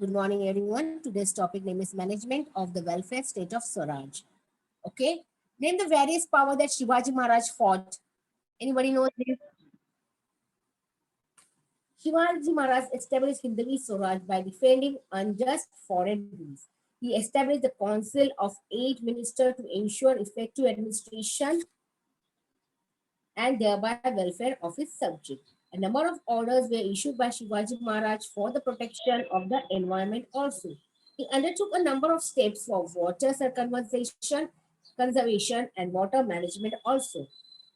Good morning, everyone. Today's topic name is Management of the Welfare State of Swaraj. Okay. Name the various power that Shivaji Maharaj fought. Anybody knows this? Shivaji Maharaj established Hindavi Swaraj by defending unjust foreign rules. He established the Council of Eight Ministers to ensure effective administration and thereby welfare of his subjects. A number of orders were issued by Shivaji Maharaj for the protection of the environment also. He undertook a number of steps for water conservation and water management also.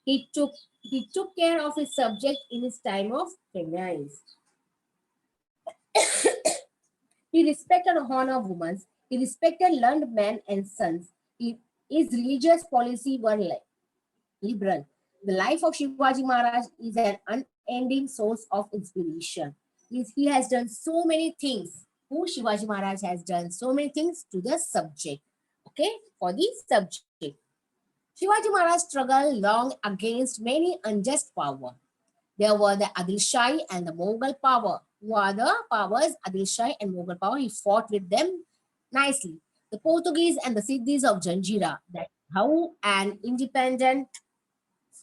He took care of his subject in his time of crisis. He respected and honored women. He respected learned men and sons. His religious policy were liberal. The life of Shivaji Maharaj is an unending source of inspiration. He has done so many things. Who Shivaji Maharaj has done so many things to the subject. Okay, for the subject. Shivaji Maharaj struggled long against many unjust power. There were the Adil Shahi and the Mughal power. Who are the powers? Adil Shahi and Mughal power. He fought with them nicely. The Portuguese and the Siddhis of Janjira. That how an independent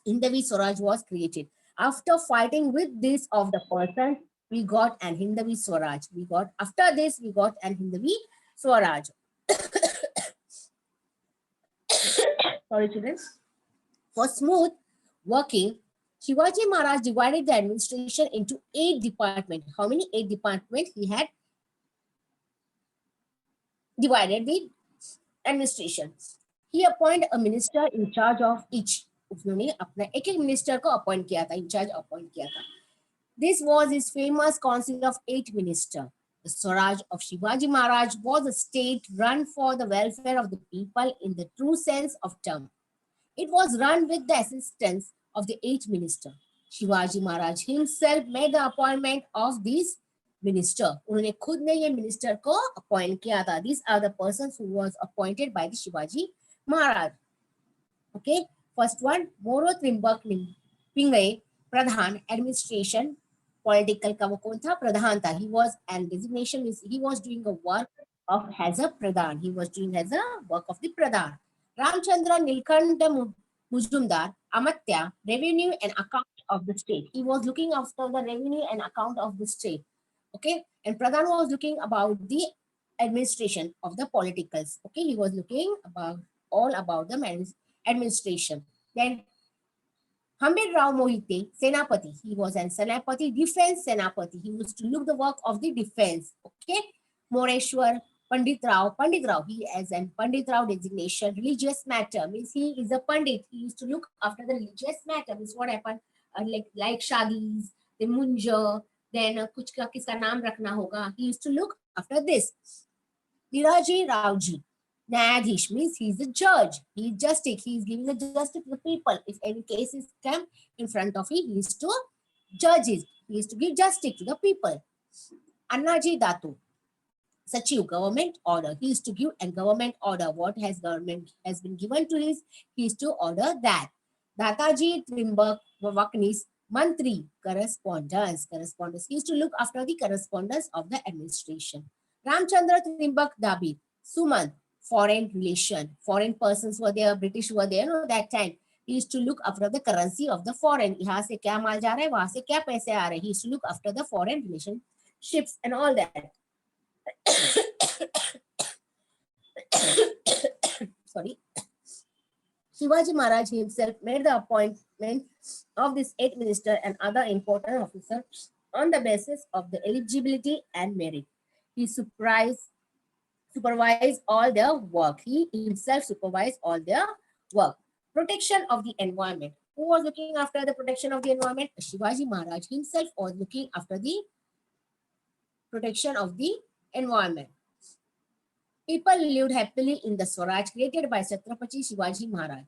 Hindavi Swaraj was created. After fighting with this of the person, we got an Hindavi Swaraj. We got an Hindavi Swaraj. Sorry, children. For smooth working, Shivaji Maharaj divided the administration into 8 departments. How many? 8 departments he had divided the administration. He appointed a minister in charge of each. उन्होंने अपना एक एक minister को appoint किया था, in charge appoint किया था. This was his famous council of 8 ministers. The Swaraj of Shivaji Maharaj was a state run for the welfare of the people in the true sense of term. It was run with the assistance of the 8 ministers. Shivaji Maharaj himself made the appointment of these minister. उन्होंने खुद ने ये minister को appoint किया था. These are the persons who was appointed by the Shivaji Maharaj. Okay, first one, Moro Trimbak Pingay, Pradhan, administration, political का वो कौन था? प्रधान था. He was, and designation is he was doing a work of as a pradhan. He was doing as a work of the pradhan. Ramchandra Nilkanda Mujumdar, Amatya, revenue and account of the state. He was looking after the revenue and account of the state. Okay, and Pradhan was looking about the administration of the politicals. Okay, he was looking about all about the administration. Then Hamid Rao Mohite, Senapati. He was an Senapati, defense Senapati. He used to look the work of the defense. Okay. Moreshwar Pandit Rao. Pandit Rao, he has an Pandit Rao designation. Religious matter means he is a Pandit. He used to look after the religious matter. Means what happened? Like Shadis, the Munja, then kuch ka kiska naam rakhna hoga. He used to look after this. Viraji Raoji. Nyadhish means he's a judge. He's justice. He's giving a justice to the people. If any cases come in front of him, he is to judge it. He is to give justice to the people. Annaji Datu. Sachiv, government order. He is to give a government order. What has government has been given to his, he is to order that. Dataji Trimbak Vaknis, Mantri, correspondence. He is to look after the correspondence of the administration. Ramchandra Trimbak Dabit, Suman, foreign relation. Foreign persons were there, British were there, no, that time. He used to look after the currency of the foreign. यहाँ से क्या माल जा रहा है, वहाँ से क्या पैसे आ रहे हैं. He used to look after the foreign relationships and all that. Sorry. Shivaji Maharaj himself made the appointment of this 8 ministers and other important officers on the basis of the eligibility and merit. He supervised all their work. He himself supervised all their work. Protection of the environment. Who was looking after the protection of the environment? Shivaji Maharaj himself was looking after the protection of the environment. People lived happily in the Swaraj created by Chhatrapati Shivaji Maharaj.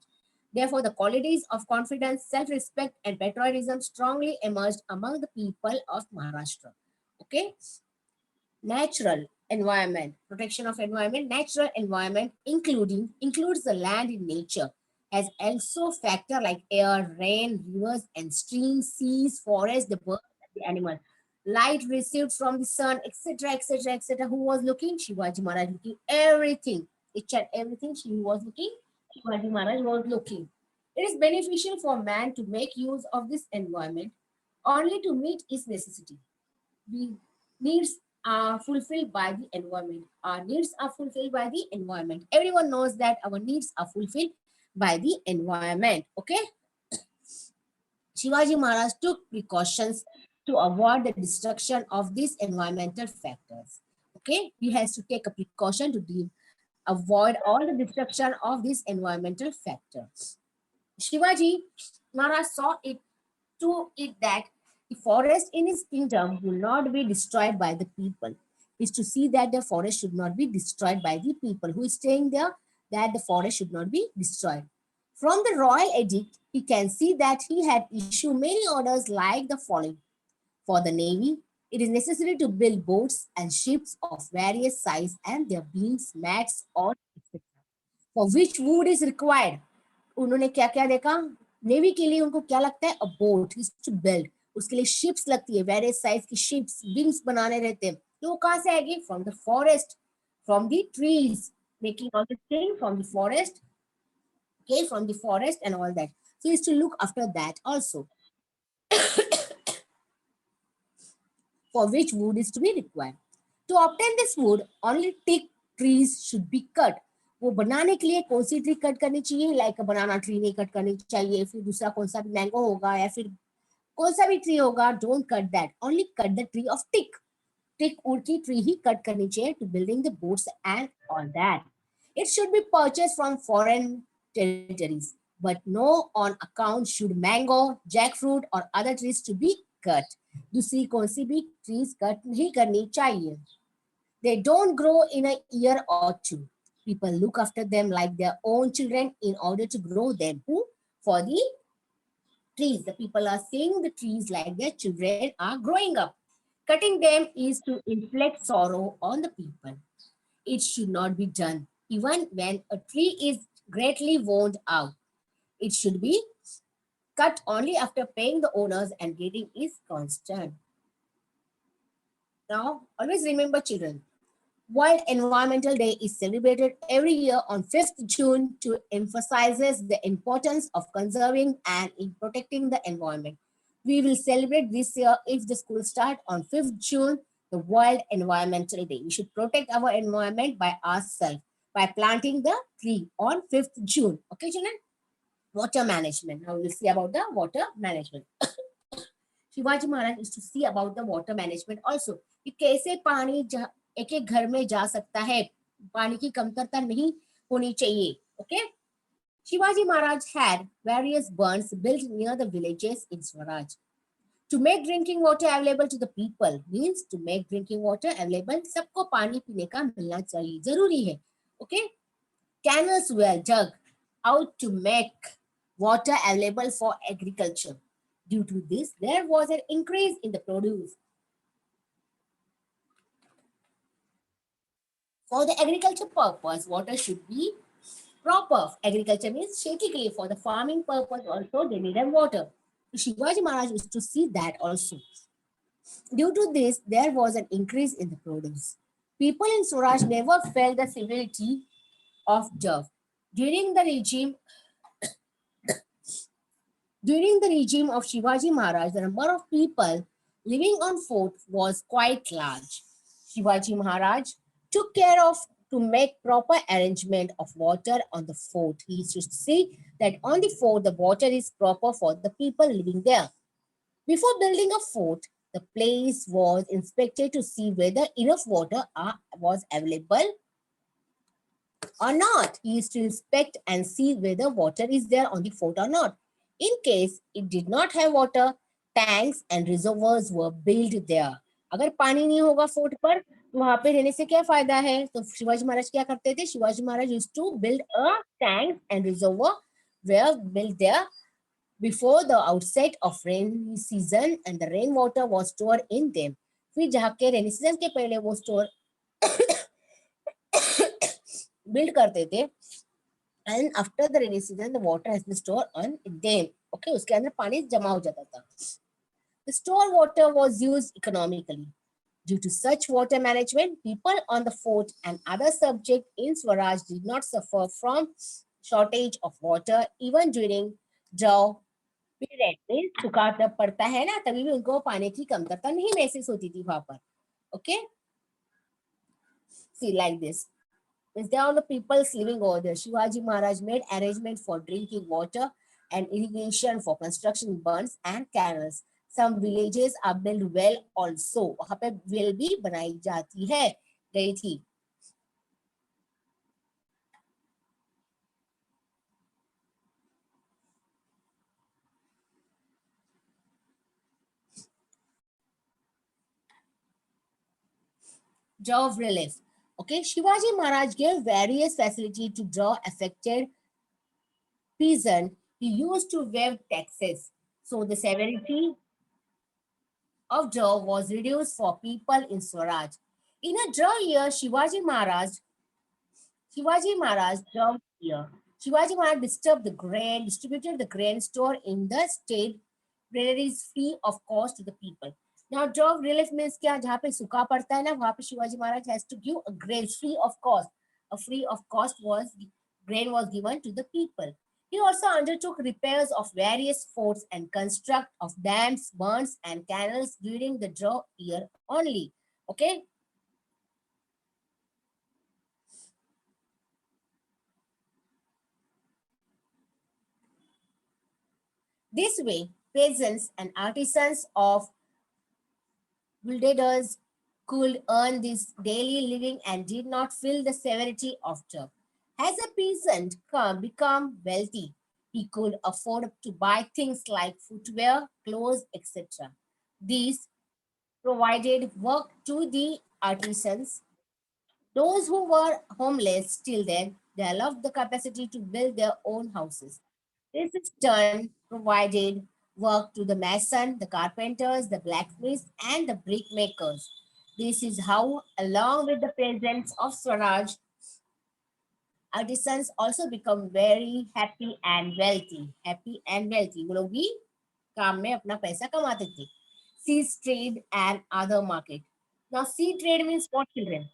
Therefore, the qualities of confidence, self-respect, and patriotism strongly emerged among the people of Maharashtra. Okay. Natural environment, protection of environment, natural environment includes the land in nature, as also factor like air, rain, rivers, and streams, seas, forests, the birds, and the animals. light received from the sun, etc., etc., etc. Who was looking? Shivaji Maharaj looking everything. Each and everything she was looking, Shivaji Maharaj was looking. It is beneficial for man to make use of this environment only to meet its necessity. We needs are fulfilled by the environment. Our needs are fulfilled by the environment. Everyone knows that our needs are fulfilled by the environment. Okay. Shivaji Maharaj took precautions to avoid the destruction of these environmental factors. Okay, he has to take a precaution to avoid all the destruction of these environmental factors. Shivaji Maharaj saw it to it that the forest in his kingdom will not be destroyed by the people. Is to see that the forest should not be destroyed by the people who is staying there, that the forest should not be destroyed. From the royal edict, we can see that he had issued many orders like the following. For the navy, it is necessary to build boats and ships of various size and their beams, mats or etc. For which wood is required. उन्होंने क्या क्या देखा, navy के लिए उनको क्या लगता है, a boat is to build, उसके लिए शिप्स लगती है, वेरियस साइज की शिप्स, विंग्स बनाने रहते हैं, तो वो कहाँ से आएगी, from the forest, from the trees, making all the thing from the forest, okay, from the forest and all that. So is to look after that also. For which wood is to be required. To obtain this wood, only teak trees should be cut. वो बनाने के लिए कौन सी tree cut करनी चाहिए, like बनाना tree नहीं cut करनी चाहिए, फिर दूसरा कौन सा भी मैंगो होगा या फिर कौन सा भी ट्री होगा, don't cut that, only cut the tree of teak. Teak wood की ट्री ही कट करनी चाहिए to building the boats and all that. It should be purchased from foreign territories, but no on account should mango, jackfruit or other trees to be cut. दूसरी कौन सी भी trees cut नहीं करनी चाहिए. They don't grow in a year or two. People look after them like their own children in order to grow them. Who? For the trees. The people are seeing the trees like their children are growing up. Cutting them is to inflict sorrow on the people. It should not be done. Even when a tree is greatly worn out, it should be cut only after paying the owners and getting its constant. Now, always remember, children, World Environmental Day is celebrated every year on 5th June to emphasizes the importance of conserving and in protecting the environment. We will celebrate this year if the school start on 5th June, the World Environmental Day. We should protect our environment by ourselves by planting the tree on 5th June. Okay, children? Water management. Now we'll see about the water management. Shivaji Maharaj is to see about the water management also. कि कैसे पानी एक एक घर में जा सकता है, पानी की कमतरता नहीं होनी चाहिए. Okay. Shivaji Maharaj had various burns built near the villages in Swaraj. To make drinking water available to the people means to make drinking water available, सबको पानी पीने का मिलना चाहिए, जरूरी है. Okay. Canals were dug out to make water available for agriculture. Due to this, there was an increase in the produce. For the agriculture purpose, water should be proper. Agriculture means खेती के लिए, for the farming purpose also they needed water. Shivaji Maharaj used to see that also. Due to this, there was an increase in the produce. People in Swaraj never felt the severity of drought. During the regime of Shivaji Maharaj, the number of people living on fort was quite large. Shivaji Maharaj took care of to make proper arrangement of water on the fort. He used to see that on the fort the water is proper for the people living there. Before building a fort, the place was inspected to see whether enough water was available or not. He used to inspect and see whether water is there on the fort or not. In case it did not have water, tanks and reservoirs were built there. अगर पानी नहीं होगा fort पर तो वहां पे रहने से क्या फायदा है, तो शिवाजी महाराज क्या करते थे, Shivaji Maharaj used to build a tank and reservoir were built there before the outset of rainy season and the rainwater was stored in them. फिर जहाँ के रेनी सीजन के पहले वो स्टोर बिल्ड करते थे, and after the rainy season the water has been stored on them. Okay, उसके अंदर पानी जमा हो जाता था. The stored water was used economically. Due to such water management, people on the fort and other subjects in Swaraj did not suffer from shortage of water even during drought period. Means सूखा तब पड़ता है ना, तभी भी उनको पानी की कमतरता नहीं महसूस होती थी वहां पर. Okay, see like this. Means there are the peoples living over there. Shivaji Maharaj made arrangement for drinking water and irrigation for construction bunds and canals. Some villages are built well also. वहाँ पे well भी बनाई जाती है गई थी. Draw of relief. Okay, Shivaji Maharaj gave various facility to draw affected peasant. He used to waive taxes, so the severity of draw was reduced for people in Swaraj. In a draw year, Shivaji Maharaj draw year. Shivaji Maharaj distributed the grain store in the state granaries free of cost to the people. Now, draw relief means क्या जहाँ पे सूखा पड़ता है ना वहाँ पे Shivaji Maharaj has to give a grain free of cost. A free of cost was grain was given to the people. He also undertook repairs of various forts and construct of dams, burns, and canals during the draw year only. Okay. This way, peasants and artisans of Wilders could earn this daily living and did not feel the severity of job. As a peasant become wealthy, he could afford to buy things like footwear, clothes, etc. These provided work to the artisans. Those who were homeless till then developed the capacity to build their own houses. This in turn provided work to the mason, the carpenters, the blacksmiths, and the brickmakers. This is how, along with the peasants of Swaraj, artisans also become very happy and wealthy. Happy and wealthy. वो लोग भी काम में अपना पैसा कमाते थे. Sea trade and other market. Now, sea trade means what, children?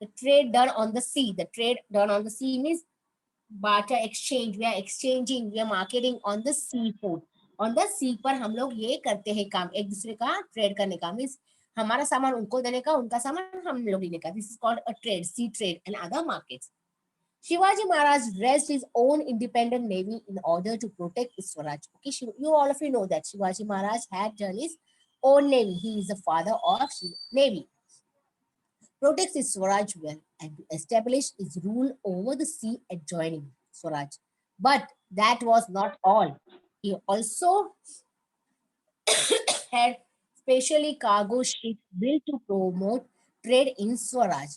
The trade done on the sea. The trade done on the sea means barter exchange. We are exchanging, we are marketing on the seafood. On the sea पर हम लोग ये करते हैं काम, एक दूसरे का ट्रेड करने का. मीन्स हमारा सामान उनको देने का, उनका सामान हम लोग लेने का. This is called a trade, sea trade and other markets. Shivaji Maharaj raised his own independent navy in order to protect Swaraj. Okay, you all of you know that Shivaji Maharaj had done his own navy. He is the father of navy. Protects his Swaraj well and to establish his rule over the sea adjoining Swaraj. But that was not all. He also had specially cargo ships built to promote trade in Swaraj.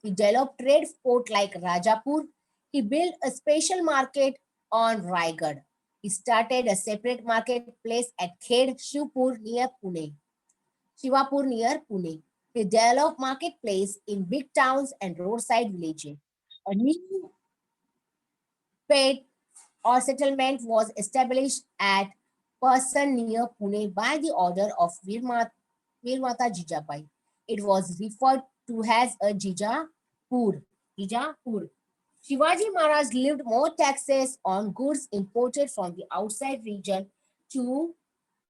He developed trade port like Rajapur. He built a special market on Raigad. He started a separate marketplace at Khed Shivpur near Pune. Shivapur near Pune. He developed marketplace in big towns and roadside villages. A new pet or settlement was established at Person near Pune by the order of Virmata Jijabai. It was referred to as a Jijapur. Jijapur. Shivaji Maharaj levied more taxes on goods imported from the outside region to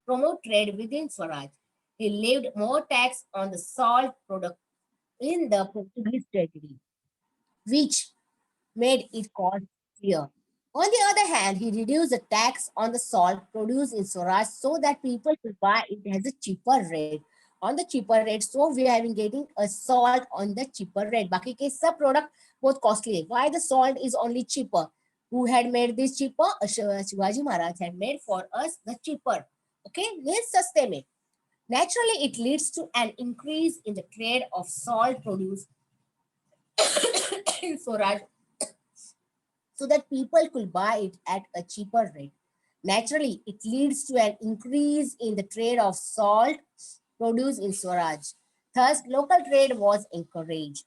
promote trade within Swaraj. He levied more tax on the salt product in the Portuguese territory, which made it costlier. On the other hand, he reduced the tax on the salt produced in Swaraj so that people could buy it as a cheaper rate. On the cheaper rate, so we are having getting a salt on the cheaper rate. बाकी के सब product बहुत costly है. Why the salt is only cheaper? Who had made this cheaper? Shivaji Maharaj had made for us the cheaper. Okay, this सस्ते में. Naturally, it leads to an increase in the trade of salt produce in Swaraj so that people could buy it at a cheaper rate. Naturally, it leads to an increase in the trade of salt produced in Swaraj. Thus, local trade was encouraged.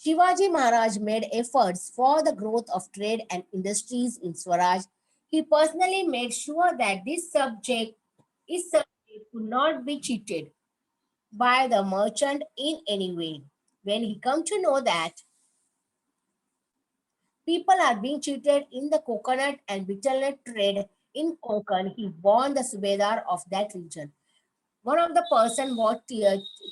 Shivaji Maharaj made efforts for the growth of trade and industries in Swaraj. He personally made sure that this subject could not be cheated by the merchant in any way. When he come to know that people are being cheated in the coconut and betel trade in Konkan, he warned the Subedar of that region. One of the person was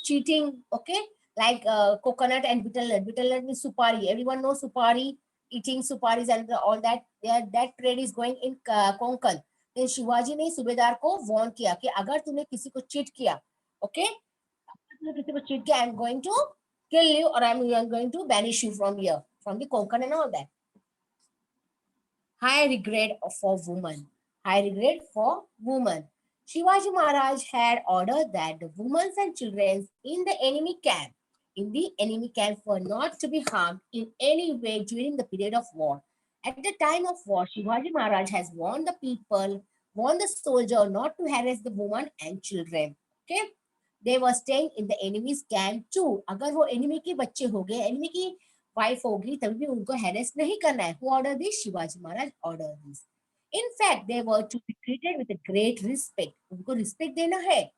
cheating, okay, like coconut and betel nut. Betel nut means supari. Everyone knows supari, eating suparis and all that. That trade is going in Konkan. Then Shivaji ने सूबेदार को warn किया कि अगर तूने किसी को cheat किया, ओके, तूने किसी को चीट किया, I am going to kill you or I'm going to banish you from here, from the Konkan and all that. High regret for women. High regret for women. Shivaji Maharaj had ordered that the women and children in the enemy camp were not to be harmed in any way during the period of war. At the time of war, Shivaji Maharaj has warned the people, warned the soldier not to harass the women and children. Okay? They were staying in the enemy's camp too. अगर वो enemy के बच्चे हो गए, enemy की wife होगी, तभी भी उनको हैरेस नहीं करना है. Who ordered this? Shivaji Maharaj ordered this. In fact, they were to be treated with a great respect. उनको respect देना है,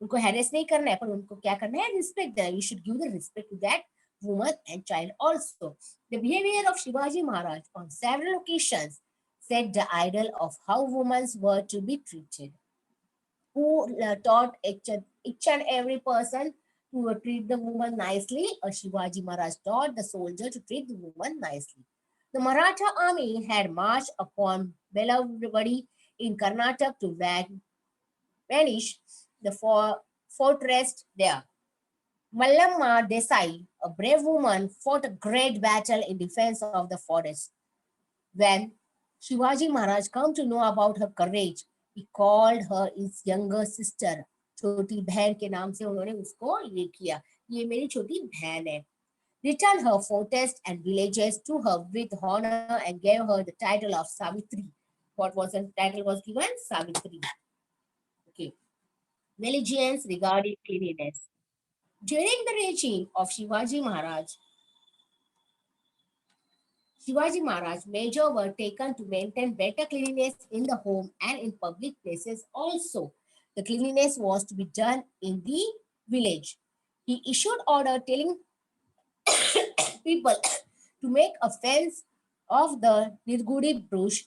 उनको हैरेस नहीं करना है, पर उनको क्या करना है? Respect देना. You should give the respect to that woman and child also. The behavior of Shivaji Maharaj on several occasions set the ideal of how women were to be treated. Who taught each and every person to treat the woman nicely? Shivaji Maharaj taught the soldier to treat the woman nicely. The Maratha army had marched upon Belavadi in Karnataka to vanish the fortress there. Mallamma Desai, a brave woman, fought a great battle in defense of the forest. When Shivaji Maharaj come to know about her courage, he called her his younger sister. छोटी बहन के नाम से उन्होंने उसको ये किया, ये मेरी छोटी बहन है. Returned her fortress and villages to her with honor and gave her the title of Savitri. What was the title was given? Savitri. Okay. Religions regarding cleanliness. During the regime of Shivaji Maharaj, measures were taken to maintain better cleanliness in the home and in public places also. The cleanliness was to be done in the village. He issued order telling people to make a fence of the Nirgudi brush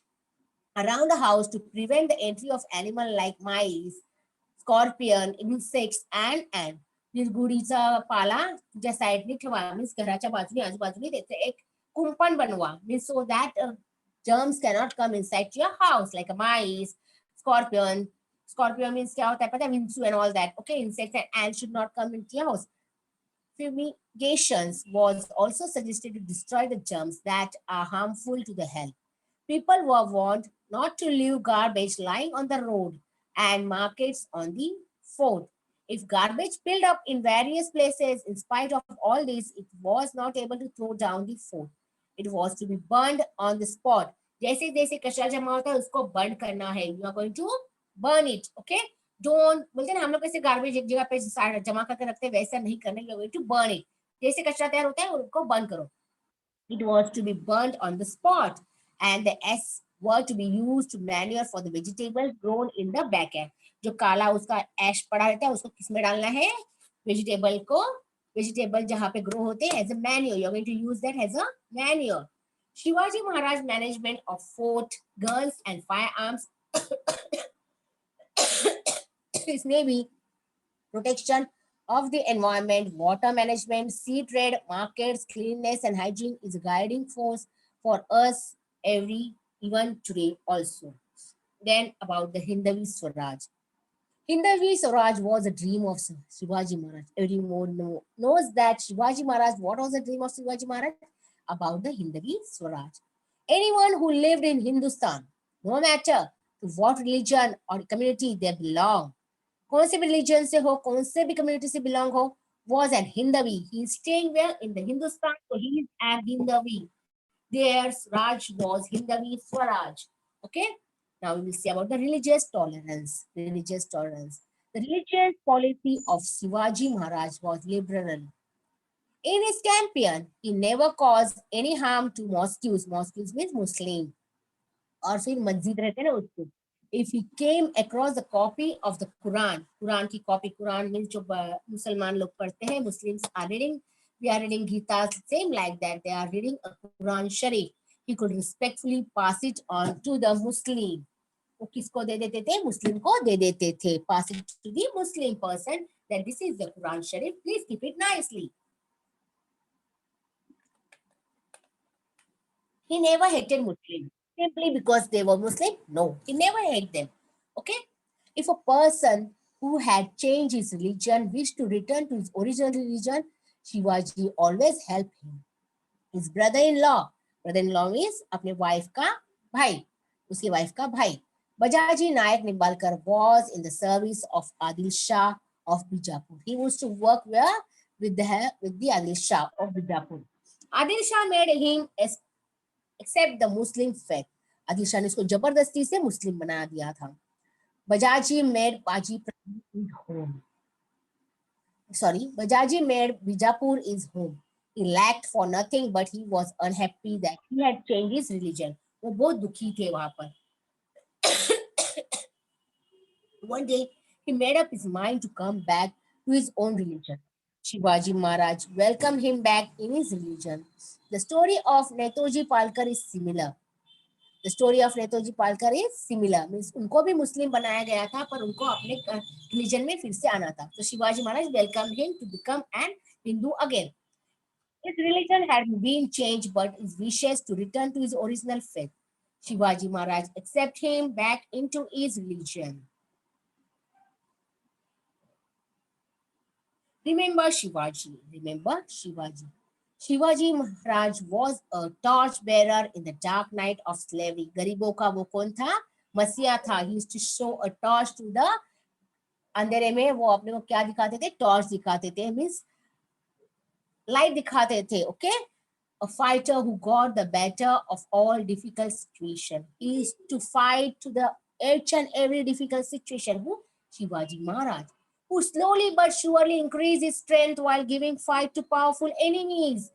around the house to prevent the entry of animals like mice, scorpion, insects, and ant. निर्गुडीचा पाला ज्या साईडने ठेवा, means घराच्या बाजूने आजूबाजूने त्याचे एक कुंपण बनवा, means so that germs cannot come inside to your house like a mice, scorpion. Scorpion means क्या होता है पता है, विंचू and all that. Okay, insects and ants should not come into your house. Fumigations was also suggested to destroy the germs that are harmful to the health. People were warned not to leave garbage lying on the road and markets on the fort. If garbage built up in various places, in spite of all this, it was not able to throw down the fort. It was to be burned on the spot. जैसे जैसे कचरा जमा होता है उसको burn करना है. You are going to burn it. Okay? Don't बोलते हैं ना हम लोग कैसे गार्बेज एक जगह पे जमा करके रखते हैं, वैसा नहीं करना. You are going to burn it. जैसे कचरा तैयार होता है उनको बर्न करो. It was to be burnt on the spot, and the S were to be used to manure for the vegetable grown in the back end. जो काला उसका एश पड़ा रहता है उसको किसमें डालना है? वेजिटेबल को, वेजिटेबल जहां पे ग्रो होते हैं, as a manure. You are going to use that as a manure. Shivaji Maharaj management of fort, guns and firearms, his navy, protection of the environment, water management, sea trade, markets, cleanliness and hygiene is a guiding force for us even today also. Then about the Hindavi Swaraj. Hindavi Swaraj was a dream of Shivaji Maharaj. Everyone knows that Shivaji Maharaj, what was the dream of Shivaji Maharaj? About the Hindavi Swaraj. Anyone who lived in Hindustan, no matter to what religion or community they belong, कौन से भी religion से हो, कौन से भी community से belong हो, was an Hindavi. He is staying where? In the Hindustan, so he is an Hindavi. Their Raj was Hindavi Swaraj. Okay? Now we will see about the religious tolerance. Religious tolerance. The religious policy of Shivaji Maharaj was liberal. In his campaign, he never caused any harm to mosques. Mosques means Muslim और फिर मस्जिद रहते ना उसको. If he came across a copy of the Quran, Quran की copy, Quran means जो मुसलमान लोग पढ़ते हैं, Muslims are reading, we are reading Gita, same like that, they are reading a Quran Sharif. He could respectfully pass it on to the Muslim. वो किसको दे देते थे? मुस्लिम को दे देते थे. Pass it to the Muslim person that this is the Quran Sharif, please keep it nicely. He never hated Muslims simply because they were Muslim. No, he never hated them. Okay? If a person who had changed his religion wished to return to his original religion, Shivaji always helped him. His brother-in-law means अपने wife का भाई, उसकी wife का भाई. Bajaji Nayak Nimbalkar was in the service of Adil Shah of Bijapur. He used to work where with the Adil Shah of Bijapur. Adil Shah made him accept the Muslim faith. Adil Shah ने इसको जबरदस्ती से मुस्लिम बना दिया था. Bajaji made Bijapur his home. He lacked for nothing, but he was unhappy that he had changed his religion. वो बहुत दुखी थे वहां पर. One day, he made up his mind to come back to his own religion. Shivaji Maharaj welcomed him back in his religion. The story of Netaji Palkar is similar. The story of Netaji Palkar is similar. Means उनको भी मुस्लिम बनाया गया था, पर उनको अपने religion में फिर से आना था. So Shivaji Maharaj welcomed him to become an Hindu again. His religion had been changed, but his wishes to return to his original faith. Shivaji Maharaj accepted him back into his religion. Remember Shivaji. Shivaji Maharaj was a torch bearer in the dark night of slavery. गरीबों का वो कौन था? मसीहा था. He used to show a torch to the अंधेरे में वो अपने को क्या दिखाते थे? टॉर्च दिखाते थे. Means light दिखाते थे. Okay? A fighter who got the better of all difficult situation. He used to fight to the each and every difficult situation. Who? Shivaji Maharaj, who slowly but surely increased his strength while giving fight to powerful enemies.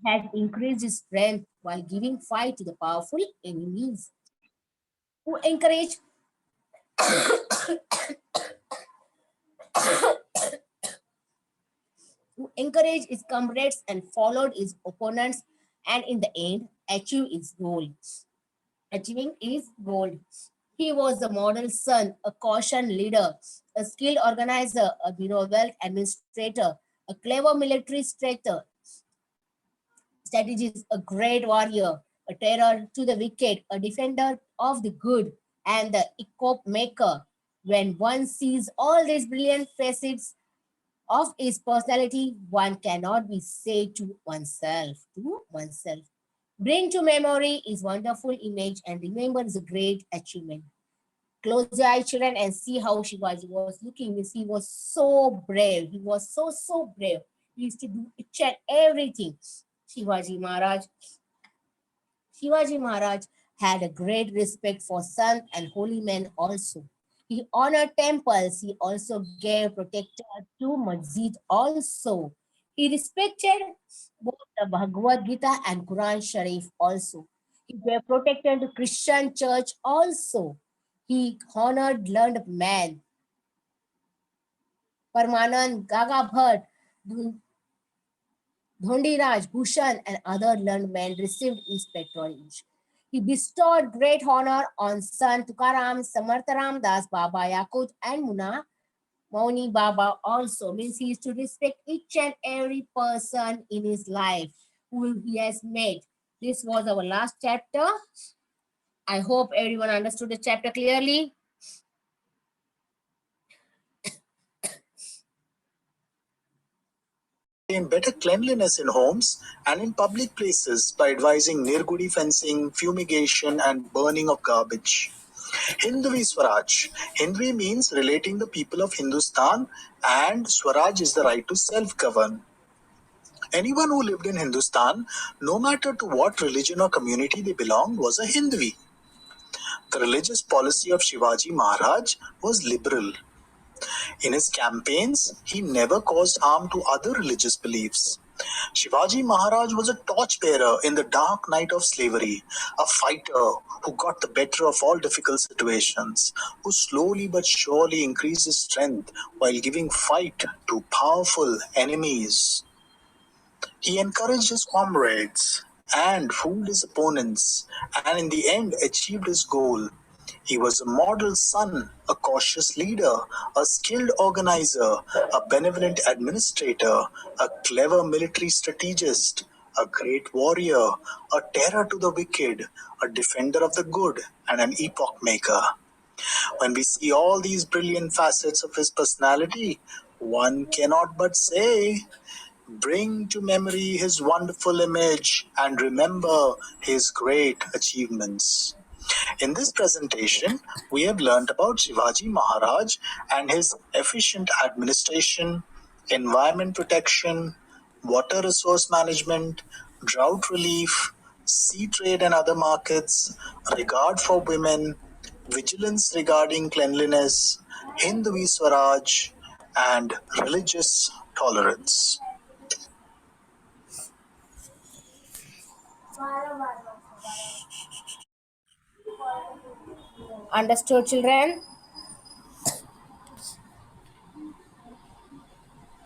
Had increased his strength while giving fight to the powerful enemies. Who encouraged his comrades and followed his opponents, and in the end achieving his goal. He was a model son, a caution leader, a skilled organizer, a benevolent administrator, a clever military strategist, a great warrior, a terror to the wicked, a defender of the good, and the equip maker. When one sees all these brilliant facets of his personality, one cannot be said to oneself. Bring to memory his wonderful image and remember his great achievement. Close your eyes, children, and see how Shivaji was looking. He was so brave. He was so brave. He used to do each and everything. Shivaji Maharaj had a great respect for sons and holy men also. He honored temples. He also gave protection to masjid also. He respected both the Bhagavad Gita and Quran Sharif also. He gave protection to Christian church also. He honored learned men. Parmanand, Gaga Bhatt, Dhondiraj, Bhushan, and other learned men received his patronage. He bestowed great honor on Sant Tukaram, Samartharam Das Baba, Yakut, and Muna Mauni Baba also. Means he used to respect each and every person in his life who he has met. This was our last chapter. I hope everyone understood the chapter clearly. Better cleanliness in homes and in public places by advising Nirgudi fencing, fumigation, and burning of garbage. Hindvi Swaraj. Hindvi means relating the people of Hindustan, and Swaraj is the right to self-govern. Anyone who lived in Hindustan, no matter to what religion or community they belonged, was a Hindvi. The religious policy of Shivaji Maharaj was liberal. In his campaigns, he never caused harm to other religious beliefs. Shivaji Maharaj was a torchbearer in the dark night of slavery, a fighter who got the better of all difficult situations, who slowly but surely increased his strength while giving fight to powerful enemies. He encouraged his comrades and fooled his opponents, and in the end achieved his goal. He was a model son, a cautious leader, a skilled organizer, a benevolent administrator, a clever military strategist, a great warrior, a terror to the wicked, a defender of the good, and an epoch maker. When we see all these brilliant facets of his personality, one cannot but say, bring to memory his wonderful image and remember his great achievements. In this presentation, we have learned about Shivaji Maharaj and his efficient administration, environment protection, water resource management, drought relief, sea trade and other markets, regard for women, vigilance regarding cleanliness, Hindu Swaraj, and religious tolerance. Understood, children?